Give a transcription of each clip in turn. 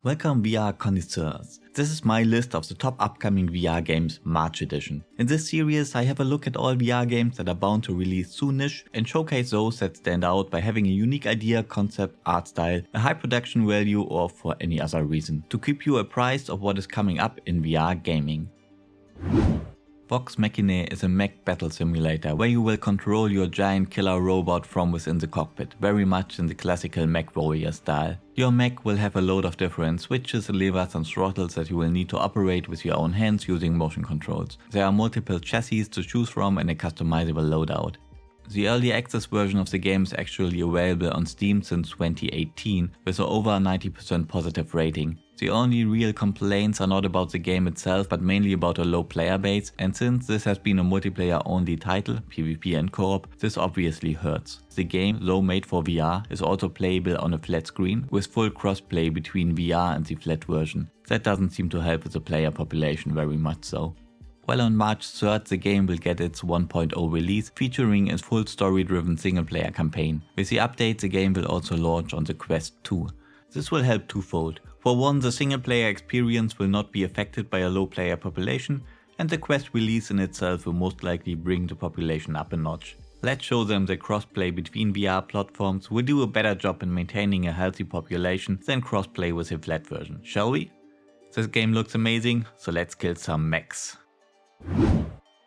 Welcome VR connoisseurs. This is my list of the top upcoming VR games March edition. In this series I have a look at all VR games that are bound to release soonish and showcase those that stand out by having a unique idea, concept, art style, a high production value or for any other reason, to keep you apprised of what is coming up in VR gaming. Vox Machinae is a mech battle simulator where you will control your giant killer robot from within the cockpit, very much in the classical mech warrior style. Your mech will have a load of different switches, levers and throttles that you will need to operate with your own hands using motion controls. There are multiple chassis to choose from and a customizable loadout. The early access version of the game is actually available on Steam since 2018 with over 90% positive rating. The only real complaints are not about the game itself but mainly about a low player base, and since this has been a multiplayer only title, PvP and co-op, this obviously hurts. The game, though made for VR, is also playable on a flat screen with full crossplay between VR and the flat version. That doesn't seem to help with the player population very much so. Well, on March 3rd the game will get its 1.0 release featuring a full story-driven single-player campaign. With the update the game will also launch on the Quest 2. This will help twofold. For one, the single-player experience will not be affected by a low player population, and the Quest release in itself will most likely bring the population up a notch. Let's show them that crossplay between VR platforms will do a better job in maintaining a healthy population than crossplay with a flat version, shall we? This game looks amazing, so let's kill some mechs.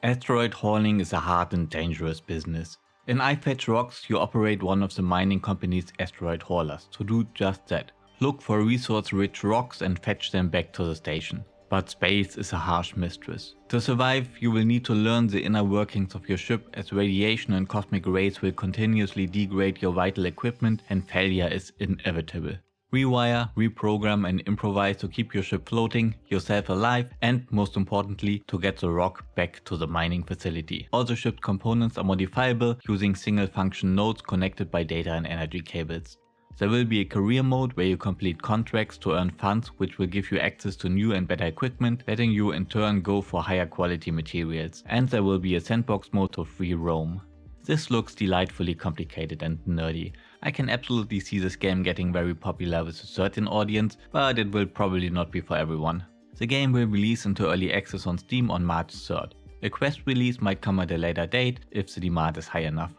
Asteroid hauling is a hard and dangerous business. In I Fetch Rocks you operate one of the mining company's asteroid haulers to do just that. Look for resource-rich rocks and fetch them back to the station. But space is a harsh mistress. To survive you will need to learn the inner workings of your ship, as radiation and cosmic rays will continuously degrade your vital equipment and failure is inevitable. Rewire, reprogram and improvise to keep your ship floating, yourself alive and, most importantly, to get the rock back to the mining facility. All the ship's components are modifiable using single function nodes connected by data and energy cables. There will be a career mode where you complete contracts to earn funds which will give you access to new and better equipment, letting you in turn go for higher quality materials. And there will be a sandbox mode to free roam. This looks delightfully complicated and nerdy. I can absolutely see this game getting very popular with a certain audience, but it will probably not be for everyone. The game will release into early access on Steam on March 3rd. A Quest release might come at a later date if the demand is high enough.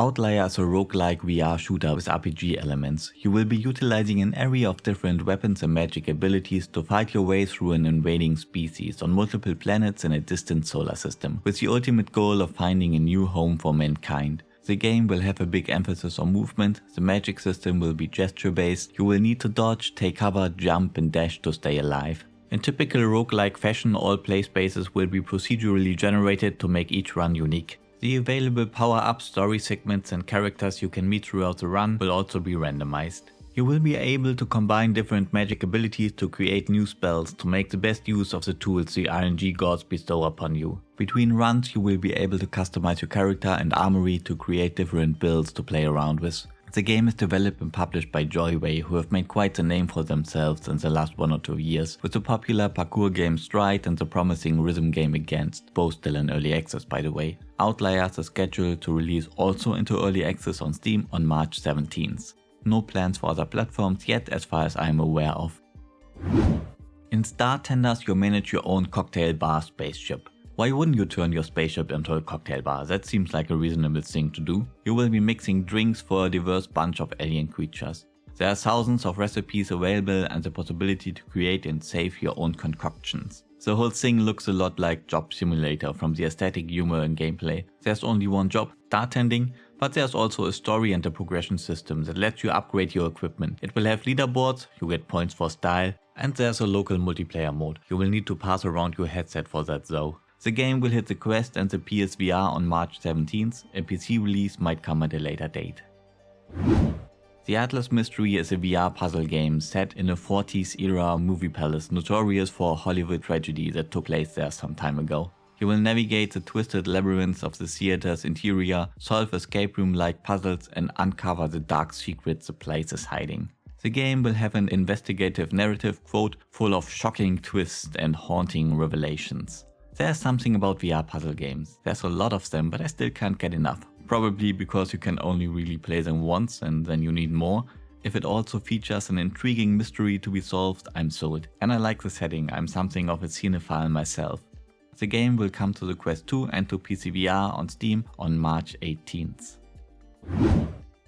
Outlier is a roguelike VR shooter with RPG elements. You will be utilizing an array of different weapons and magic abilities to fight your way through an invading species on multiple planets in a distant solar system, with the ultimate goal of finding a new home for mankind. The game will have a big emphasis on movement, the magic system will be gesture based, you will need to dodge, take cover, jump and dash to stay alive. In typical roguelike fashion all play spaces will be procedurally generated to make each run unique. The available power-up, story segments and characters you can meet throughout the run will also be randomized. You will be able to combine different magic abilities to create new spells to make the best use of the tools the RNG gods bestow upon you. Between runs you will be able to customize your character and armory to create different builds to play around with. The game is developed and published by Joyway, who have made quite a name for themselves in the last 1 or 2 years, with the popular parkour game Stride and the promising rhythm game Against, both still in early access by the way. Outlier is scheduled to release also into early access on Steam on March 17th. No plans for other platforms yet as far as I am aware of. In Startenders you manage your own cocktail bar spaceship. Why wouldn't you turn your spaceship into a cocktail bar? That seems like a reasonable thing to do. You will be mixing drinks for a diverse bunch of alien creatures. There are thousands of recipes available and the possibility to create and save your own concoctions. The whole thing looks a lot like Job Simulator from the aesthetic, humor and gameplay. There's only one job, bartending, but there's also a story and a progression system that lets you upgrade your equipment. It will have leaderboards, you get points for style, and there's a local multiplayer mode. You will need to pass around your headset for that though. The game will hit the Quest and the PSVR on March 17th, a PC release might come at a later date. The Atlas Mystery is a VR puzzle game set in a 40s era movie palace notorious for a Hollywood tragedy that took place there some time ago. You will navigate the twisted labyrinths of the theater's interior, solve escape room-like puzzles and uncover the dark secrets the place is hiding. The game will have an investigative narrative quote full of shocking twists and haunting revelations. There's something about VR puzzle games. There's a lot of them, but I still can't get enough. Probably because you can only really play them once and then you need more. If it also features an intriguing mystery to be solved, I'm sold. And I like the setting, I'm something of a cinephile myself. The game will come to the Quest 2 and to PCVR on Steam on March 18th.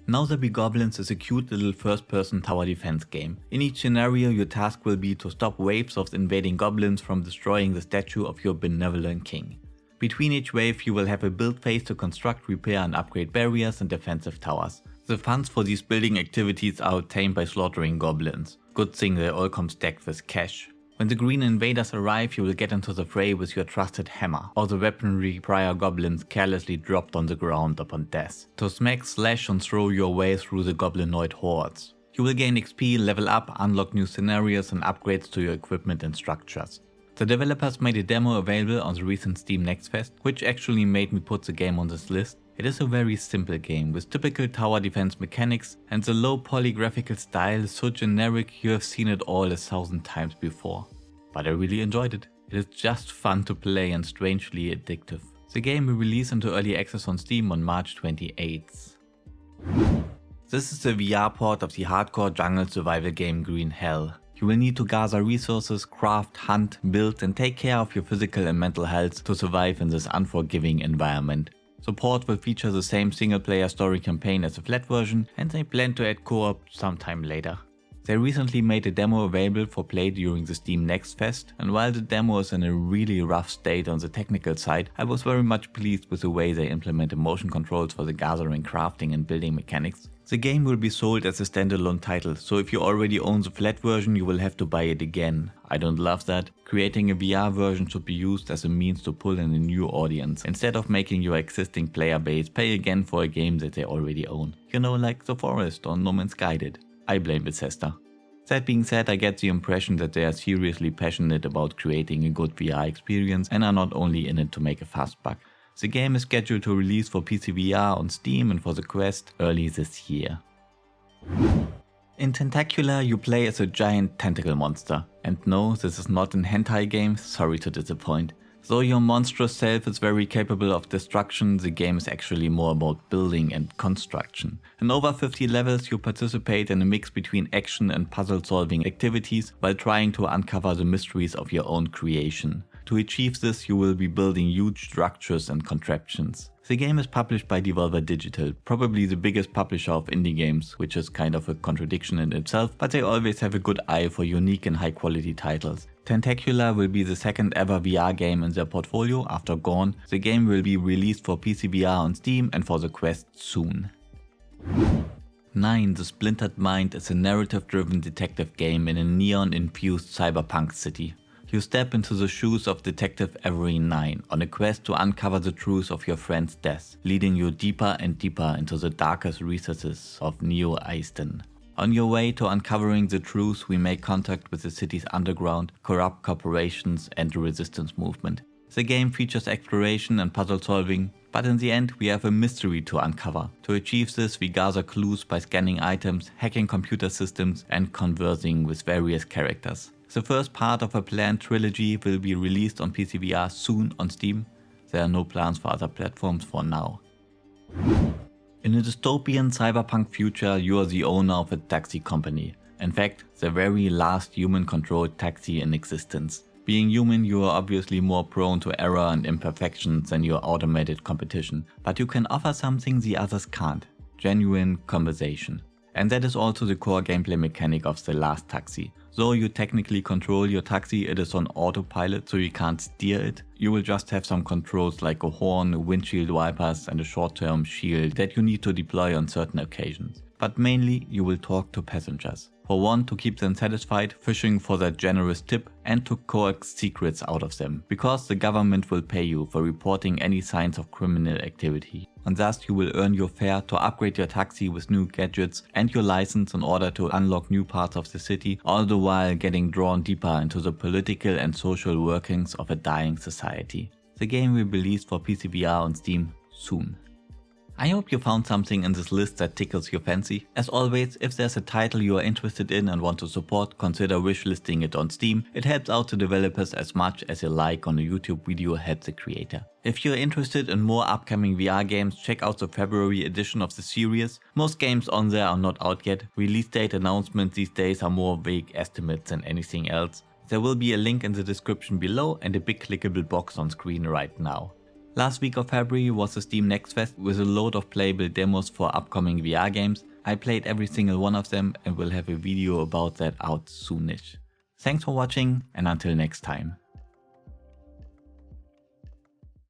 Now There Be Goblins is a cute little first-person tower defense game. In each scenario, your task will be to stop waves of invading goblins from destroying the statue of your benevolent king. Between each wave you will have a build phase to construct, repair and upgrade barriers and defensive towers. The funds for these building activities are obtained by slaughtering goblins. Good thing they all come stacked with cash. When the green invaders arrive, you will get into the fray with your trusted hammer, or the weaponry prior goblins carelessly dropped on the ground upon death, to smack, slash and throw your way through the goblinoid hordes. You will gain XP, level up, unlock new scenarios and upgrades to your equipment and structures. The developers made a demo available on the recent Steam Next Fest, which actually made me put the game on this list. It is a very simple game with typical tower defense mechanics, and the low polygraphical style is so generic you have seen it all 1,000 times before. But I really enjoyed it. It is just fun to play and strangely addictive. The game will release into early access on Steam on March 28th. This is the VR port of the hardcore jungle survival game Green Hell. You will need to gather resources, craft, hunt, build and take care of your physical and mental health to survive in this unforgiving environment. The port will feature the same single player story campaign as the flat version, and they plan to add co-op sometime later. They recently made a demo available for play during the Steam Next Fest, and while the demo is in a really rough state on the technical side, I was very much pleased with the way they implemented motion controls for the gathering, crafting and building mechanics. The game will be sold as a standalone title, so if you already own the flat version you will have to buy it again. I don't love that. Creating a VR version should be used as a means to pull in a new audience, instead of making your existing player base pay again for a game that they already own. You know, like The Forest or No Man's Sky did. I blame Bethesda. That being said, I get the impression that they are seriously passionate about creating a good VR experience and are not only in it to make a fast buck. The game is scheduled to release for PCVR on Steam and for the Quest early this year. In Tentacular you play as a giant tentacle monster. And no, this is not an hentai game, sorry to disappoint. Though your monstrous self is very capable of destruction, the game is actually more about building and construction. In over 50 levels you participate in a mix between action and puzzle solving activities while trying to uncover the mysteries of your own creation. To achieve this you will be building huge structures and contraptions. The game is published by Devolver Digital, probably the biggest publisher of indie games, which is kind of a contradiction in itself, but they always have a good eye for unique and high quality titles. Tentacular will be the second ever VR game in their portfolio after Gone. The game will be released for PCVR on Steam and for the Quest soon. 9. The Splintered Mind is a narrative-driven detective game in a neon-infused cyberpunk city. You step into the shoes of Detective Avery 9 on a quest to uncover the truth of your friend's death, leading you deeper and deeper into the darkest recesses of Neo Easton. On your way to uncovering the truth, we make contact with the city's underground, corrupt corporations and the resistance movement. The game features exploration and puzzle solving, but in the end we have a mystery to uncover. To achieve this we gather clues by scanning items, hacking computer systems and conversing with various characters. The first part of a planned trilogy will be released on PCVR soon on Steam. There are no plans for other platforms for now. In a dystopian cyberpunk future, you are the owner of a taxi company. In fact, the very last human-controlled taxi in existence. Being human, you are obviously more prone to error and imperfections than your automated competition, but you can offer something the others can't: genuine conversation. And that is also the core gameplay mechanic of The Last Taxi. Though you technically control your taxi, it is on autopilot, so you can't steer it. You will just have some controls like a horn, windshield wipers and a short-term shield that you need to deploy on certain occasions. But mainly you will talk to passengers. For one, to keep them satisfied, fishing for that generous tip, and to coax secrets out of them, because the government will pay you for reporting any signs of criminal activity. And thus you will earn your fare to upgrade your taxi with new gadgets and your license in order to unlock new parts of the city, all the while getting drawn deeper into the political and social workings of a dying society. The game will be released for PCVR on Steam soon. I hope you found something in this list that tickles your fancy. As always, if there's a title you are interested in and want to support, consider wishlisting it on Steam. It helps out the developers as much as a like on a YouTube video helps the creator. If you're interested in more upcoming VR games, check out the February edition of the series. Most games on there are not out yet. Release date announcements these days are more vague estimates than anything else. There will be a link in the description below and a big clickable box on screen right now. Last week of February was the Steam Next Fest with a load of playable demos for upcoming VR games. I played every single one of them and will have a video about that out soonish. Thanks for watching and until next time.